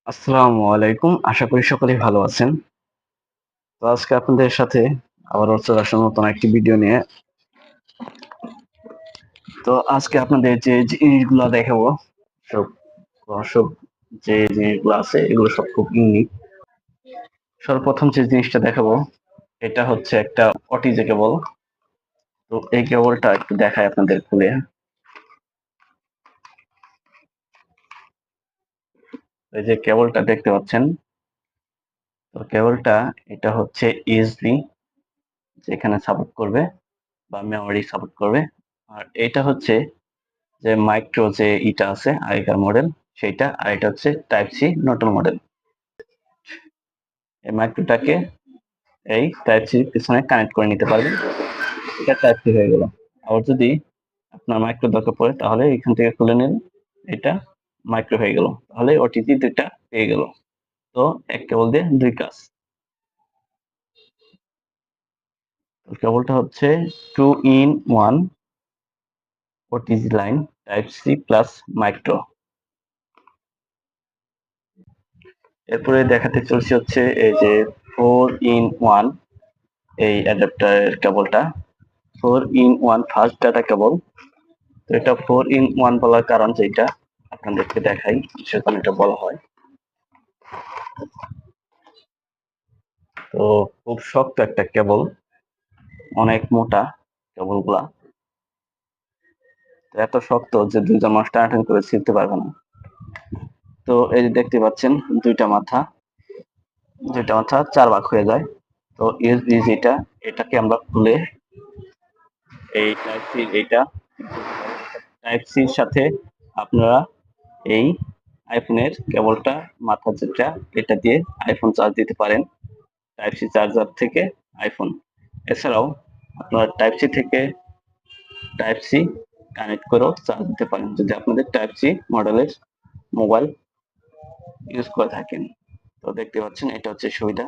আসসালামু আলাইকুম। আশা করি সকলেই ভালো আছেন। তো আজকে আপনাদের সাথে আবারও চলে আসলাম নতুন একটি ভিডিও নিয়ে। তো আজকে আপনাদের যে জিনিসগুলো দেখাবো সব সব যে জিনিসগুলো আছে এগুলো সব খুব ইউনিক। সর্বপ্রথম যে জিনিসটা দেখাবো এটা হচ্ছে একটা অটিজে কেবল। তো এই কেবলটা একটু দেখাই আপনাদের খুলে। এই যে কেবলটা দেখতে পাচ্ছেন, তো কেবলটা এটা হচ্ছে ইউএসবি যেখানে সাপোর্ট করবে বা মেমোরি সাপোর্ট করবে। আর এটা হচ্ছে যে মাইক্রো যে ইটা আছে আগেকার মডেল সেইটা, আর এটা হচ্ছে টাইপ সি নতুন মডেল। এই মাইক্রোটাকে এই টাইপ সি পিছনে কানেক্ট করে নিতে পারবেন, এটা টাইপ সি হয়ে গেল। আবার যদি আপনার মাইক্রো দরকার পড়ে তাহলে এখান থেকে খুলে নিন, এটা মাইক্রো হয়ে গেল, তাহলে ওটিজি দুইটা পেয়ে গেল। তো এক কেবল দিয়ে দুই কাজ। কেবলটা হচ্ছে 2-in-1 OTG line type C plus micro. এরপরে দেখাতে চলছে হচ্ছে এই যে 4-in-1 এই অ্যাডাপ্টারের কেবলটা। 4-in-1 fast data cable. তো এটা 4-in-1 বলার কারণ যেটা আপনাদেরকে দেখাই, সেখানে এটা বলা হয়। তো খুব শক্ত একটা কেবল, অনেক মোটা কেবলগুলা। তো এত শক্ত যে দুইজন মানুষ টানাটানি করে ছিঁড়তে পারবে না। তো এই যে দেখতে পাচ্ছেন দুইটা মাথা 4 ভাগ হয়ে যায়। তো ইউএসবি যেটা, এটাকে আমরা খুলে এই টাইপ সি, এইটা টাইপ সির সাথে আপনারা এই আইফোনের কেবলটা মাথা যেটা, এটা দিয়ে আইফোন চার্জ দিতে পারেন টাইপ সি চার্জার থেকে আইফোন। এছাড়াও আপনারা টাইপ সি থেকে টাইপ সি কানেক্ট করেও চার্জ দিতে পারেন যদি আপনাদের টাইপ সি মডেলের মোবাইল ইউজ করে থাকেন। তো দেখতে পাচ্ছেন এটা হচ্ছে সুবিধা।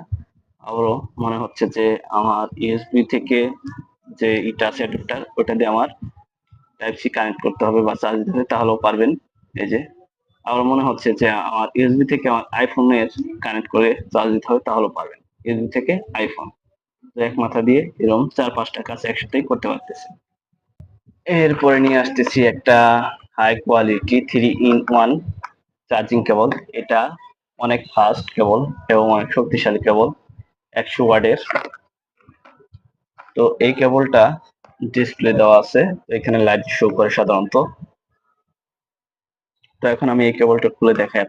আবারও মনে হচ্ছে যে আমার ইউএসবি থেকে যে ইটা আছে অ্যাডাপ্টার, ওটা দিয়ে আমার টাইপ সি কানেক্ট করতে হবে বা চার্জ দিতে হবে, তাহলেও পারবেন। এই যে আমার মনে হচ্ছে যে আমার ইউএসবি থেকে আমার আইফোনের কানেক্ট করে চার্জ দিতে হবে, তাহলেও পারবেন। ইউএসবি থেকে আইফোন এক মাথা দিয়ে এরকম 4-5টা কাজ একসাথেই করতে পারতেছে। এরপরে নিয়ে আসতেছি একটা high quality 3-in-1 charging cable. এটা অনেক ফাস্ট কেবল এবং অনেক শক্তিশালী কেবল, 100 ওয়াটের। তো এই কেবলটা ডিসপ্লে দেওয়া আছে, এখানে লাইট শো করে সাধারণত। তো এখন আমি এই কেবলটা খুলে দেখাই।